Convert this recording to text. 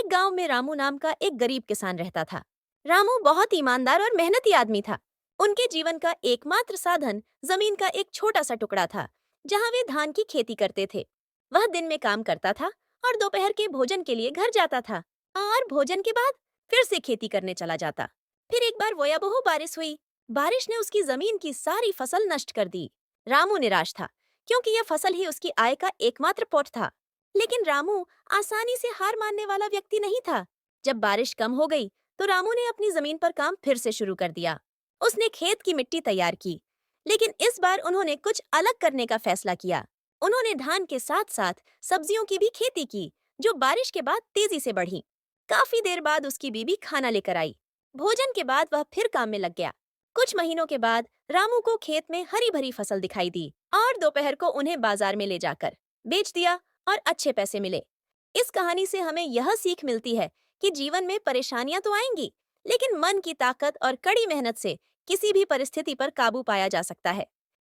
एक गांव में रामू नाम का एक गरीब किसान रहता था। रामू बहुत ईमानदार और मेहनती आदमी था। उनके जीवन का एकमात्र साधन जमीन का एक छोटा सा टुकड़ा था, जहां वे धान की खेती करते थे। वह दिन में काम करता था और दोपहर के भोजन के लिए घर जाता था, और भोजन के बाद फिर से खेती करने चला जाता। फिर एक बार वयाबहु बारिश हुई। बारिश ने उसकी जमीन की सारी फसल नष्ट कर दी। रामू निराश था, क्योंकि यह फसल ही उसकी आय का एकमात्र पोट था। लेकिन रामू आसानी से हार मानने वाला व्यक्ति नहीं था। जब बारिश कम हो गई, तो रामू ने अपनी जमीन पर काम फिर से शुरू कर दिया। उसने खेत की मिट्टी तैयार की, लेकिन इस बार उन्होंने कुछ अलग करने का फैसला किया। उन्होंने धान के साथ साथ सब्जियों की भी खेती की, जो बारिश के बाद तेजी से बढ़ी। काफी देर बाद उसकी बीबी खाना लेकर आई। भोजन के बाद वह फिर काम में लग गया। कुछ महीनों के बाद रामू को खेत में हरी भरी फसल दिखाई दी, और दोपहर को उन्हें बाजार में ले जाकर बेच दिया और अच्छे पैसे मिले। इस कहानी से हमें यह सीख मिलती है कि जीवन में परेशानियां तो आएंगी, लेकिन मन की ताकत और कड़ी मेहनत से किसी भी परिस्थिति पर काबू पाया जा सकता है।